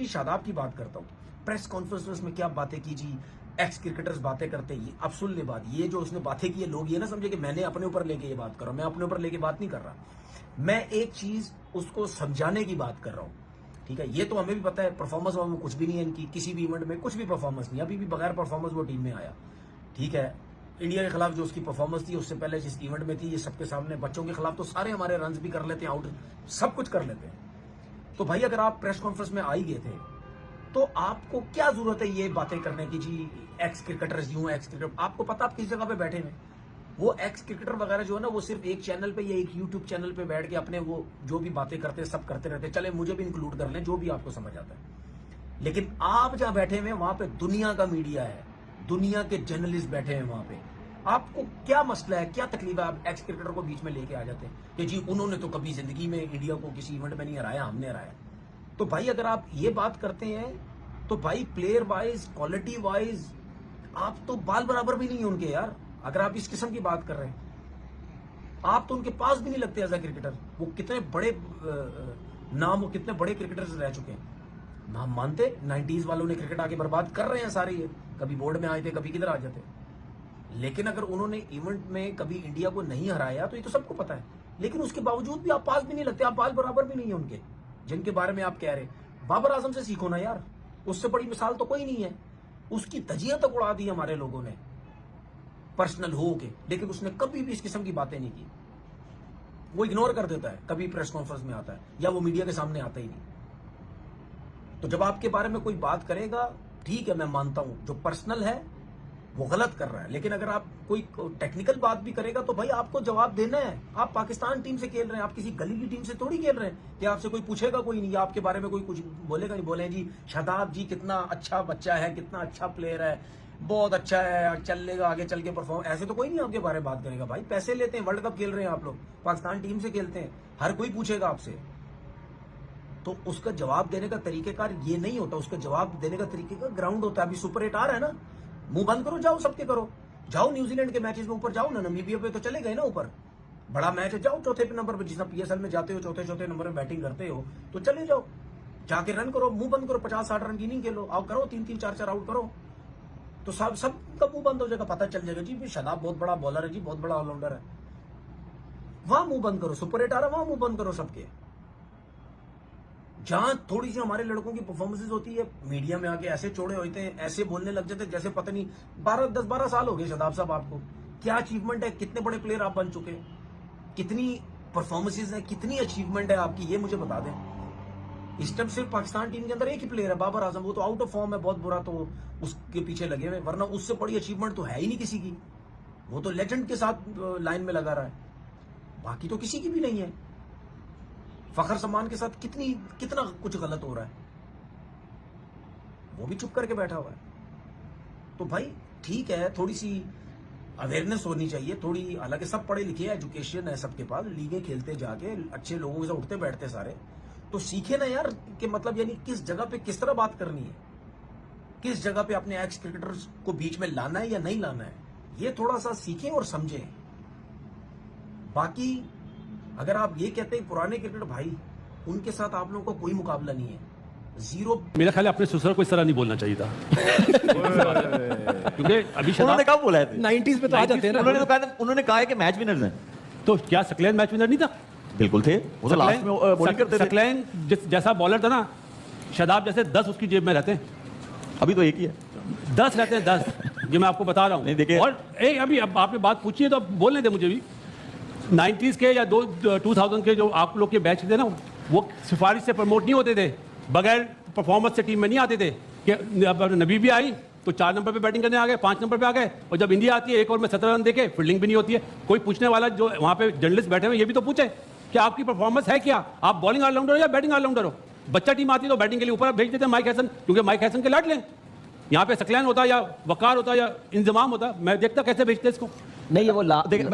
शादाब की बात करता हूँ, प्रेस कॉन्फ्रेंस में क्या बातें की जी, एक्स क्रिकेटर्स बातें करते हैं। अब सुन ले बात, ये जो उसने बातें की है, लोग ये ना समझे कि मैंने अपने ऊपर लेके ये बात कर रहा हूं। मैं अपने ऊपर लेके बात नहीं कर रहा, मैं एक चीज उसको समझाने की बात कर रहा हूं। ठीक है, ये तो हमें भी पता है परफॉर्मेंस में कुछ भी नहीं है इनकी, किसी भी इवेंट में कुछ भी परफॉर्मेंस नहीं, अभी भी बगैर परफॉर्मेंस वो टीम में आया। ठीक है, इंडिया के खिलाफ जो उसकी परफॉर्मेंस थी, उससे पहले जिस इवेंट में थी, ये सबके सामने बच्चों के खिलाफ तो सारे हमारे रन भी कर लेते हैं, आउट सब कुछ कर लेते हैं। तो भाई अगर आप प्रेस कॉन्फ्रेंस में आ ही गए थे तो आपको क्या जरूरत है ये बातें करने की जी, एक्स क्रिकेटर्स यूं, एक्स क्रिकेटर। आपको पता आप किस जगह पे बैठे हैं। वो एक्स क्रिकेटर वगैरह जो है ना, वो सिर्फ एक चैनल पे या एक यूट्यूब चैनल पे बैठ के अपने वो जो भी बातें करते हैं सब करते रहते हैं। चले मुझे भी इंक्लूड कर लें, जो भी आपको समझ आता है। लेकिन आप जहां बैठे हुए वहां पे दुनिया का मीडिया है, दुनिया के जर्नलिस्ट बैठे हैं वहां पे। आपको क्या मसला है, क्या तकलीफ है, आप एक्स क्रिकेटर को बीच में लेके आ जाते हैं कि जी उन्होंने तो कभी जिंदगी में इंडिया को किसी इवेंट में नहीं हराया, हमने हराया। तो भाई अगर आप ये बात करते हैं तो भाई प्लेयर वाइज, क्वालिटी वाइज आप तो बाल बराबर भी नहीं है उनके यार। अगर आप इस किस्म की बात कर रहे हैं, आप तो उनके पास भी नहीं लगते एज अ क्रिकेटर। वो कितने बड़े नाम, वो कितने बड़े क्रिकेटर्स रह चुके हैं। हम मानते 90s वालों ने क्रिकेट आगे बर्बाद कर रहे हैं सारे, ये कभी बोर्ड में आए थे, कभी किधर आ जाते। लेकिन अगर उन्होंने इवेंट में कभी इंडिया को नहीं हराया तो ये तो सबको पता है। लेकिन उसके बावजूद भी आप पास भी नहीं लगते, आप बाल बराबर भी नहीं है उनके, जिनके बारे में आप कह रहे। बाबर आजम से सीखो ना यार, उससे बड़ी मिसाल तो कोई नहीं है। उसकी धज्जियां तक उड़ा दी हमारे लोगों ने पर्सनल हो के, लेकिन उसने कभी भी इस किस्म की बातें नहीं की। वो इग्नोर कर देता है, कभी प्रेस कॉन्फ्रेंस में आता है या वो मीडिया के सामने आता ही नहीं। तो जब आपके बारे में कोई बात करेगा, ठीक है, मैं मानता हूं जो पर्सनल है वो गलत कर रहा है, लेकिन अगर आप कोई टेक्निकल बात भी करेगा तो भाई आपको जवाब देना है। आप पाकिस्तान टीम से खेल रहे हैं, आप किसी गली की टीम से थोड़ी खेल रहे हैं कि आपसे कोई पूछेगा कोई नहीं, आपके बारे में कोई कुछ बोलेगा नहीं। बोले जी शादाब जी कितना अच्छा बच्चा है, कितना अच्छा प्लेयर है, बहुत अच्छा है, चल लेगा आगे चल के परफॉर्म, ऐसे तो कोई नहीं आपके बारे में बात करेगा। भाई पैसे लेते हैं, वर्ल्ड कप खेल रहे हैं आप लोग, पाकिस्तान टीम से खेलते हैं, हर कोई पूछेगा आपसे। तो उसका जवाब देने का तरीकेकार ये नहीं होता, उसका जवाब देने का तरीकेकार ग्राउंड होता है। अभी सुपर 8 आ रहा है ना, मुंह बंद करो, जाओ सबके करो, जाओ न्यूजीलैंड के मैचेस में ऊपर जाओ ना, नमीबिया पे तो चले गए ना ऊपर, बड़ा मैच है, जाओ चौथे नंबर पे, जिस पीएसएल में जाते हो चौथे नंबर में बैटिंग करते हो तो चले जाओ, जाके रन करो, मुंह बंद करो, 50-60 रन की नहीं खेलो, आओ करो 3-3, 4-4 आउट करो, तो सबका मुंह बंद हो जाएगा, पता चल जाएगा जी शादाब बहुत बड़ा बॉलर है जी, बहुत बड़ा ऑलराउंडर है। वहां मुंह बंद करो, सुपर 8 आ रहा, वहां मुंह बंद करो सबके। जहां थोड़ी सी हमारे लड़कों की परफॉर्मेंसेज होती है, मीडिया में आके ऐसे चौड़े होते हैं, ऐसे बोलने लग जाते हैं जैसे पता नहीं 10-12 साल हो गए शादाब साहब आपको, क्या अचीवमेंट है, कितने बड़े प्लेयर आप बन चुके हैं, कितनी परफॉर्मेंसेज है, कितनी अचीवमेंट है आपकी, ये मुझे बता दें। इस टाइम सिर्फ पाकिस्तान टीम के अंदर एक ही प्लेयर है, बाबर आजम, वो तो आउट ऑफ फॉर्म है बहुत बुरा, तो उसके पीछे लगे हुए, वरना उससे बड़ी अचीवमेंट तो है ही नहीं किसी की। वो तो लेजेंड के साथ लाइन में लगा रहा है, बाकी तो किसी की भी नहीं है। फखर सम्मान के साथ कितना कुछ गलत हो रहा है, वो भी चुप करके बैठा हुआ है। तो भाई ठीक है, थोड़ी सी अवेयरनेस होनी चाहिए थोड़ी, हालांकि सब पढ़े लिखे हैं, एजुकेशन है सबके पास, लीगें खेलते जाके अच्छे लोगों के साथ उठते बैठते सारे, तो सीखे ना यार कि मतलब यानी किस जगह पे किस तरह बात करनी है, किस जगह पे अपने एक्स क्रिकेटर्स को बीच में लाना है या नहीं लाना है, ये थोड़ा सा सीखें और समझें। बाकी अगर आप ये कहते हैं पुराने क्रिकेटर भाई, उनके साथ आप लोगों को कोई मुकाबला नहीं है, जीरो। मेरा ख्याल है अपने ससुर को इस तरह नहीं बोलना चाहिए था क्योंकि अभी उन्होंने कब बोला है 90s में तो आ जाते हैं ना, उन्होंने कहा है कि मैच विनर्स हैं। तो क्या सकलैन मैच विनर नहीं था? बिल्कुल थे, वो तो लास्ट में बॉलिंग करते थे। सकलैन जैसा बॉलर था ना, शादाब जैसे 10 उसकी जेब में रहते हैं। अभी तो एक ही है, 10 रहते हैं, 10, ये मैं आपको बता रहा हूँ। नहीं देखिए, और अभी अब आपने बात पूछी है तो अब बोलने दे मुझे भी। 90s के या 2000 के जो आप लोग के बैच थे ना, वो सिफारिश से प्रमोट नहीं होते थे, बगैर परफॉर्मेंस से टीम में नहीं आते थे। कि नबी भी आई तो 4 नंबर पे बैटिंग करने आ गए, 5 नंबर पे आ गए, और जब इंडिया आती है 1 ओवर में 17 रन देके फील्डिंग भी नहीं होती है। कोई पूछने वाला जो वहाँ पे जर्नलिस्ट बैठे हुए ये भी तो पूछे कि आपकी परफॉर्मेंस है क्या, आप बॉलिंग ऑलराउंडर हो या बैटिंग ऑलराउंडर हो। बच्चा टीम आती है तो बैटिंग के लिए ऊपर भेज देते हैं माइक हैसन, क्योंकि माइक हैसन के लाड लें। यहाँ पे सकलैन होता या वकार होता या इंजमाम होता, मैं देखता कैसे भेजते इसको। नहीं ये वो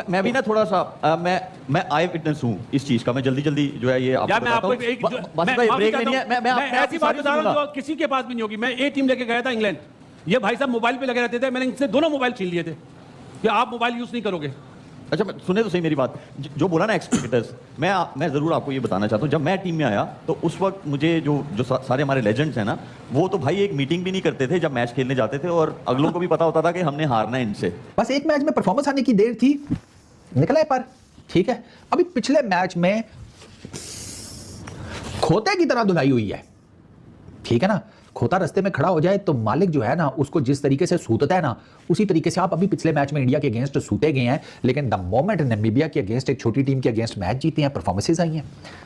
मैं भी ना थोड़ा सा मैं आई विटनेस हूँ इस चीज का, मैं जल्दी जो है ये आपको मैं आपको ब्रेक लेनी है, मैं ऐसी बात बता रहा हूँ जो किसी के पास भी नहीं होगी। मैं एक टीम लेके गया था इंग्लैंड, ये भाई साहब मोबाइल पे लगे रहते थे, मैंने इनसे दोनों मोबाइल छीन लिए थे कि आप मोबाइल यूज नहीं करोगे। अच्छा सुने तो सही मेरी बात, जो बोला ना एक्स क्रिकेटर्स, मैं ज़रूर आपको ये बताना चाहता हूँ, जब मैं टीम में आया तो उस वक्त मुझे जो सारे हमारे लेजेंड्स हैं ना, वो तो भाई एक मीटिंग भी नहीं करते थे जब मैच खेलने जाते थे, और अगलों को भी पता होता था कि हमने हारना है इनसे। बस एक मैच में परफॉर्मेंस आने की देर थी, निकला है पर ठीक है। अभी पिछले मैच में खोते की तरह धुलाई हुई है, ठीक है ना। खोता रास्ते में खड़ा हो जाए तो मालिक जो है ना उसको जिस तरीके से सूतता है ना, उसी तरीके से आप अभी पिछले मैच में इंडिया के अगेंस्ट सूते गए हैं, लेकिन द मोमेंट नामीबिया के अगेंस्ट, एक छोटी टीम के अगेंस्ट मैच जीते हैं, परफॉर्मेंसेज आई हैं,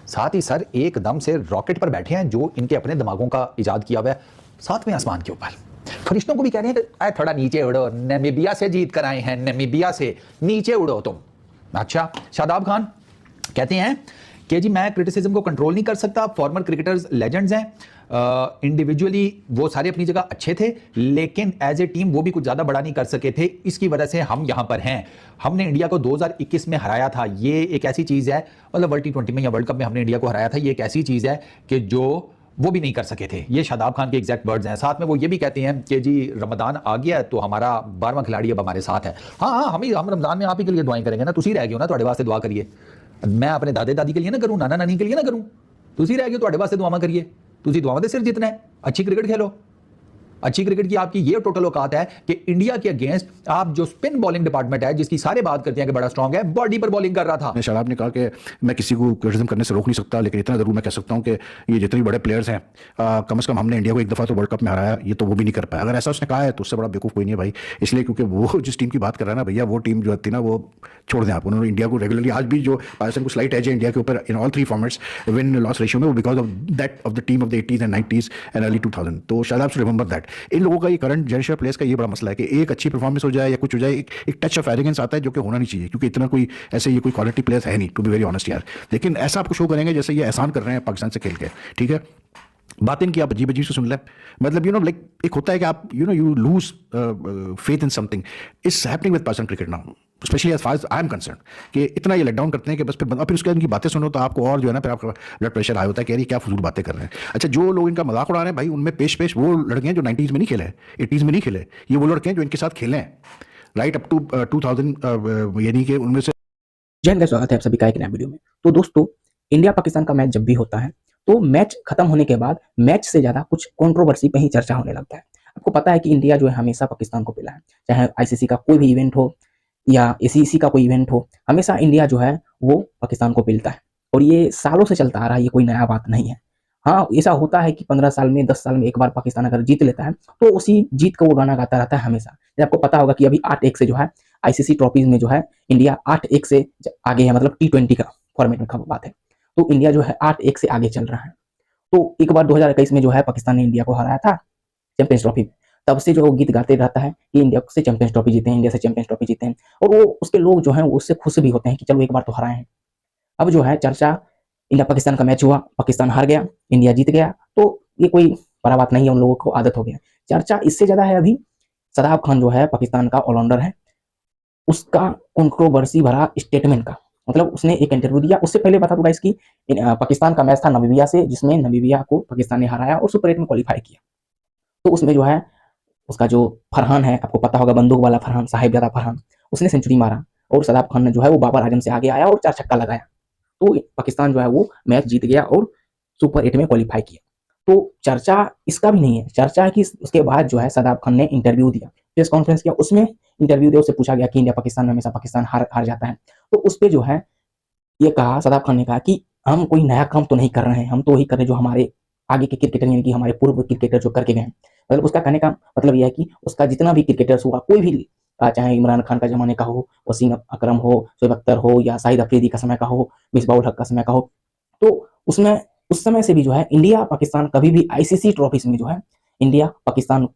साथ ही सर एकदम से रॉकेट पर बैठे हैं जो इनके अपने दिमागों का इजाद किया हुआ है, सातवें आसमान के ऊपर। फरिश्तों को भी कह रहे हैं कि थोड़ा नीचे उड़ो, नामीबिया से जीत कर आए हैं, नामीबिया से नीचे उड़ो तुम। अच्छा, शादाब खान कहते हैं कि जी मैं क्रिटिसिज्म को कंट्रोल नहीं कर सकता, फॉर्मर क्रिकेटर्स लेजेंड्स हैं, इंडिविजुअली वो सारे अपनी जगह अच्छे थे, लेकिन एज ए टीम वो भी कुछ ज़्यादा बड़ा नहीं कर सके थे, इसकी वजह से हम यहाँ पर हैं। हमने इंडिया को 2021 में हराया था, ये एक ऐसी चीज़ है, मतलब वर्ल्ड T20 में या वर्ल्ड कप में हमने इंडिया को हराया था, ये एक ऐसी चीज़ है कि जो वो भी नहीं कर सके थे। ये शादाब खान के एग्जैक्ट वर्ड्स हैं। साथ में वो ये भी कहते हैं कि जी रमदान आ गया तो हमारा 12वां खिलाड़ी अब हमारे साथ है। हाँ, हम रमजान में आप ही के लिए दुआएं करेंगे ना, तुसी रह गए हो ना, ਤੁਹਾਡੇ वास्ते दुआ करिए। मैं अपने दादे दादी के लिए ना करूँ, नाना नानी के लिए ना करूँ, तुसी रह गए हो, ਤੁਹਾਡੇ वास्ते दुआवां करिए, तुसी दुआवां दे सिर जितना है, अच्छी क्रिकेट खेलो। अच्छी क्रिकेट की आपकी ये टोटल औकात है कि इंडिया के अगेंस्ट आप जो स्पिन बॉलिंग डिपार्टमेंट है, जिसकी सारे बात करते हैं कि बड़ा स्ट्रांग है, बॉडी पर बॉलिंग कर रहा था। शादाब ने कहा कि मैं किसी को क्रिटिसिज्म करने से रोक नहीं सकता, लेकिन इतना जरूर मैं कह सकता हूं कि ये जितने बड़े प्लेयर्स हैं, कम से कम हमने इंडिया को एक दफ़ा तो वर्ल्ड कप में हराया, ये तो वो भी नहीं कर पाया। अगर ऐसा उसने कहा है तो उससे बड़ा बेवकूफ़ कोई नहीं है भाई, इसलिए क्योंकि वो जिस टीम की बात कर रहा है ना भैया, वो टीम जो थी ना वो छोड़ दें आप, उन्होंने इंडिया को रेगुलरली, आज भी जो पाकिस्तान को स्लाइट एज है इंडिया के ऊपर in all 3 formats win loss ratio में, वो because of the team of the 80s and 90s and early 2000। तो शादाब से रिमेंबर दैट। इन लोगों का ये करंट जनरेशन प्लेयर्स का ये बड़ा मसला है कि एक अच्छी परफॉर्मेंस हो जाए या कुछ हो जाए, एक टच ऑफ एरोगेंस आता है जो कि होना नहीं चाहिए, क्योंकि इतना कोई ऐसे ये कोई क्वालिटी प्लेयर्स है नहीं, टू बी वेरी ऑनेस्ट यार। लेकिन ऐसा आपको शो करेंगे जैसे ये एहसान कर रहे हैं पाकिस्तान से खेल के, ठीक है। बातें इनकी आप अजीब अजीब से सुन लें, मतलब लाइक एक होता है कि आप you lose faith in something, it's happening with Pakistan cricket now, especially as far as I am concerned, कि इतना ये लेट डाउन करते हैं कि बस फिर उसके बाद इनकी बातें सुनो तो आपको और जो है ना फिर आपका ब्लड प्रेशर हाई होता है कि यार क्या फजूल बातें कर रहे हैं। अच्छा, जो लोग इनका मजाक उड़ा रहे हैं भाई, उनमें पेश वो लड़के हैं जो 90s में नहीं खेले, 80s में नहीं खेले, ये वो लड़के हैं जो इनके साथ खेले हैं राइट अप टू 2000, यानी कि उनमें से। जय हिंद, स्वागत है आप सभी का एक नया वीडियो में। तो दोस्तों, इंडिया पाकिस्तान का मैच जब भी होता है तो मैच खत्म होने के बाद मैच से ज्यादा कुछ कंट्रोवर्सी पे ही चर्चा होने लगता है। आपको पता है कि इंडिया जो है हमेशा पाकिस्तान को पिला है, चाहे आईसीसी का कोई भी इवेंट हो या एसीसी का कोई इवेंट हो, हमेशा इंडिया जो है वो पाकिस्तान को पिलता है, और ये सालों से चलता आ रहा है, ये कोई नया बात नहीं है। हाँ, ऐसा होता है कि 15 साल में 10 साल में एक बार पाकिस्तान अगर जीत लेता है तो उसी जीत को वो गाना गाता रहता है हमेशा। आपको पता होगा कि अभी 8-1 से जो है आईसीसी ट्रॉफीज में जो है इंडिया 8-1 से आगे है, मतलब T20 का फॉर्मेट में का बात है, तो इंडिया जो है 8-1 से आगे चल रहा है। तो एक बार 2021 में जो है पाकिस्तान ने इंडिया को हराया था चैंपियंस ट्रॉफी में, तब से जो गीत गाते रहता है कि इंडिया से चैंपियंस ट्रॉफी जीते हैं, इंडिया से चैंपियंस ट्रॉफी जीते हैं, और वो उसके लोग जो हैं वो उससे खुश भी होते हैं कि चलो एक बार तो हराए हैं। अब जो है चर्चा, इंडिया पाकिस्तान का मैच हुआ, पाकिस्तान हार गया, इंडिया जीत गया, तो ये कोई बड़ा बात नहीं है, उन लोगों को आदत हो गया। चर्चा इससे ज्यादा है अभी शादाब खान जो है पाकिस्तान का ऑलराउंडर है, उसका कंट्रोवर्सी भरा स्टेटमेंट का, मतलब उसने एक इंटरव्यू दिया। उससे पहले बता दूंगा इसकी, पाकिस्तान का मैच था नामीबिया से, जिसमें नामीबिया को पाकिस्तान ने हराया और सुपर 8 में क्वालिफाई किया। तो उसमें जो है उसका जो फरहान है, आपको पता होगा बंदूक वाला फरहान, साहिबजादा फरहान, उसने सेंचुरी मारा और शादाब खान ने जो है वो बाबर आजम से आगे आया और 4 छक्का लगाया, तो पाकिस्तान जो है वो मैच जीत गया और सुपर 8 में क्वालिफाई किया। तो चर्चा इसका भी नहीं है, चर्चा है कि उसके बाद जो है शादाब खान ने इंटरव्यू दिया, प्रेस कॉन्फ्रेंस किया, उसमें इंटरव्यू दिया, उससे पूछा गया कि इंडिया पाकिस्तान में हमेशा पाकिस्तान हार जाता है, तो उस पर जो है ये कहा, शादाब खान ने कहा कि हम कोई नया काम तो नहीं कर रहे हैं, हम तो वही कर रहे हैं जो हमारे आगे के क्रिकेटर यानी कि हमारे पूर्व क्रिकेटर जो करके गए हैं। मतलब उसका कहने का मतलब यह है कि उसका जितना भी क्रिकेटर्स हुआ, कोई भी, चाहे इमरान खान का जमाने का हो, वसीम अकरम हो, शोएब अख्तर हो, या शाहिद अफरीदी का समय का हो, मिसबाउल हक का समय का हो, तो उसमें उस समय से भी जो है इंडिया पाकिस्तान कभी भी आईसीसी ट्रॉफीज में जो है इंडिया पाकिस्तान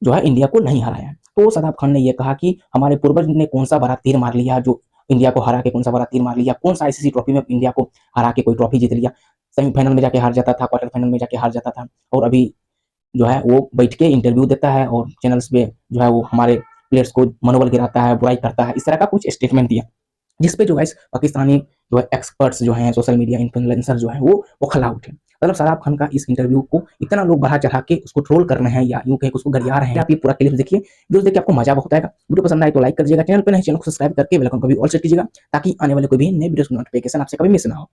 जो है इंडिया को नहीं हराया है। तो शादाब खान ने यह कहा कि हमारे पूर्वज ने कौन सा बड़ा तीर मार लिया, जो इंडिया को हरा के कौन सा बड़ा तीर मार लिया, कौन सा आईसीसी ट्रॉफी में इंडिया को हरा के कोई ट्रॉफी जीत लिया, सेमीफाइनल में जाके हार जाता था, क्वार्टर फाइनल में जाके हार जाता था, और अभी जो है वो बैठ के इंटरव्यू देता है और चैनल्स पे जो है वो हमारे प्लेयर्स को मनोबल गिराता है, बुराई करता है, इस तरह का कुछ स्टेटमेंट दिया, जिसपे जो है पाकिस्तानी जो है एक्सपर्ट्स जो हैं, सोशल मीडिया इन्फ्लुएंसर जो है वो खला उठे। मतलब शादाब खान का इस इंटरव्यू को इतना लोग बढ़ा चढ़ा के उसको ट्रोल कर रहे हैं या यूं कहे उसको गरिया रहे हैं। आप ये पूरा क्लिप देखिए, वीडियो देख के आपको मजा बहुत आएगा। वीडियो पसंद आए तो लाइक कर दीजिएगा, चैनल पर नहीं चैनल को सब्सक्राइब करके बेल आइकन को भी ऑल सेट कीजिएगा ताकि आने वाले कोई भी नए वीडियो की नोटिफिकेशन आपसे कभी मिस ना हो।